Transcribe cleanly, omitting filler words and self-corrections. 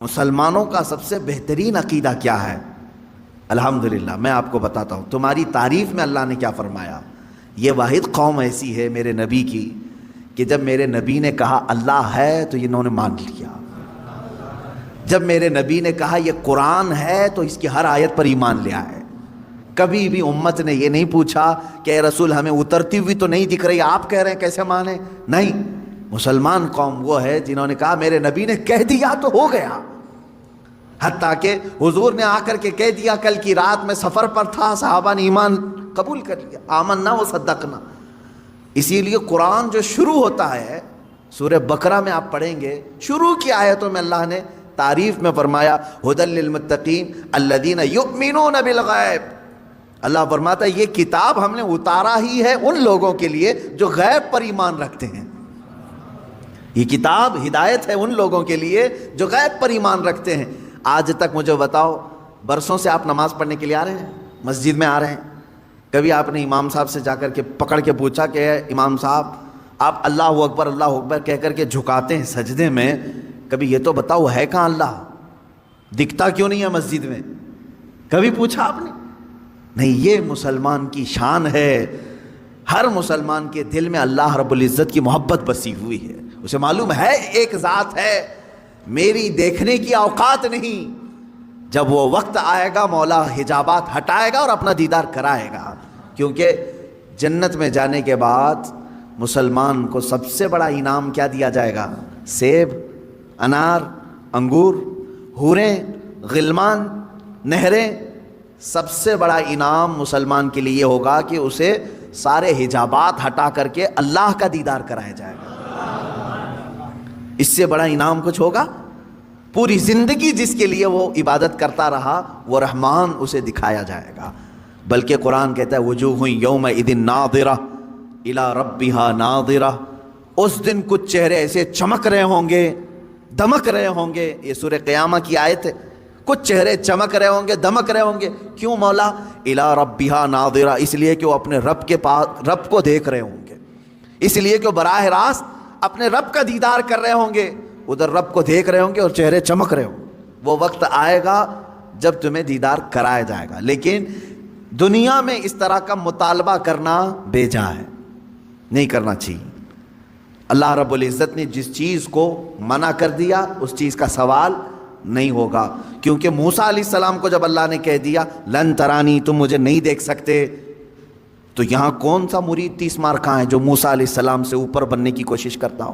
مسلمانوں کا سب سے بہترین عقیدہ کیا ہے؟ الحمدللہ میں آپ کو بتاتا ہوں. تمہاری تعریف میں اللہ نے کیا فرمایا. یہ واحد قوم ایسی ہے میرے نبی کی کہ جب میرے نبی نے کہا اللہ ہے تو انہوں نے مان لیا. جب میرے نبی نے کہا یہ قرآن ہے تو اس کی ہر آیت پر ایمان لیا ہے. کبھی بھی امت نے یہ نہیں پوچھا کہ اے رسول ہمیں اترتی ہوئی تو نہیں دکھ رہی، آپ کہہ رہے ہیں کیسے مانیں. نہیں، مسلمان قوم وہ ہے جنہوں نے کہا میرے نبی نے کہہ دیا تو ہو گیا. حتیٰ کہ حضور نے آ کر کے کہہ دیا کل کی رات میں سفر پر تھا، صحابہ نے ایمان قبول کر لیا. آمنا و صدقنا. اسی لیے قرآن جو شروع ہوتا ہے سورہ بقرہ میں آپ پڑھیں گے، شروع کی آیتوں میں اللہ نے تعریف میں فرمایا ھدی للمتقین الذین یؤمنون بالغیب. اللہ فرماتا ہے یہ کتاب ہم نے اتارا ہی ہے ان لوگوں کے لیے جو غیب پر ایمان رکھتے ہیں. یہ کتاب ہدایت ہے ان لوگوں کے لیے جو غیب پر ایمان رکھتے ہیں. آج تک مجھے بتاؤ، برسوں سے آپ نماز پڑھنے کے لیے آ رہے ہیں، مسجد میں آ رہے ہیں، کبھی آپ نے امام صاحب سے جا کر کے پکڑ کے پوچھا کہ امام صاحب آپ اللہ اکبر کہہ کر کے جھکاتے ہیں سجدے میں، کبھی یہ تو بتاؤ ہے کہاں اللہ؟ دکھتا کیوں نہیں ہے مسجد میں؟ کبھی پوچھا آپ نے؟ نہیں. یہ مسلمان کی شان ہے. ہر مسلمان کے دل میں اللہ رب العزت کی محبت بسی ہوئی ہے. اسے معلوم ہے ایک ذات ہے، میری دیکھنے کی اوقات نہیں. جب وہ وقت آئے گا مولا حجابات ہٹائے گا اور اپنا دیدار کرائے گا. کیونکہ جنت میں جانے کے بعد مسلمان کو سب سے بڑا انعام کیا دیا جائے گا؟ سیب، انار، انگور، حوریں، غلمان، نہریں. سب سے بڑا انعام مسلمان کے لیے ہوگا کہ اسے سارے حجابات ہٹا کر کے اللہ کا دیدار کرایا جائے گا. اس سے بڑا انعام کچھ ہوگا؟ پوری زندگی جس کے لیے وہ عبادت کرتا رہا وہ رحمان اسے دکھایا جائے گا. بلکہ قرآن کہتا ہے وجوہ یومئذ ناظرہ الی ربہا ناظرہ. اس دن کچھ چہرے ایسے چمک رہے ہوں گے، دمک رہے ہوں گے. یہ سورہ قیامہ کی آیت ہے. کچھ چہرے چمک رہے ہوں گے، دمک رہے ہوں گے. کیوں مولا؟ الی ربہا ناظرہ، اس لیے کہ وہ اپنے رب کے پاس رب کو دیکھ رہے ہوں گے. اس لیے کہ وہ براہ راست اپنے رب کا دیدار کر رہے ہوں گے. ادھر رب کو دیکھ رہے ہوں گے اور چہرے چمک رہے ہوں گے. وہ وقت آئے گا جب تمہیں دیدار کرایا جائے گا. لیکن دنیا میں اس طرح کا مطالبہ کرنا بیجا ہے، نہیں کرنا چاہیے. اللہ رب العزت نے جس چیز کو منع کر دیا اس چیز کا سوال نہیں ہوگا. کیونکہ موسیٰ علیہ السلام کو جب اللہ نے کہہ دیا لن ترانی، تم مجھے نہیں دیکھ سکتے، تو یہاں کون سا مرید 30 مار کہاں ہے جو موسیٰ علیہ السلام سے اوپر بننے کی کوشش کرتا ہو؟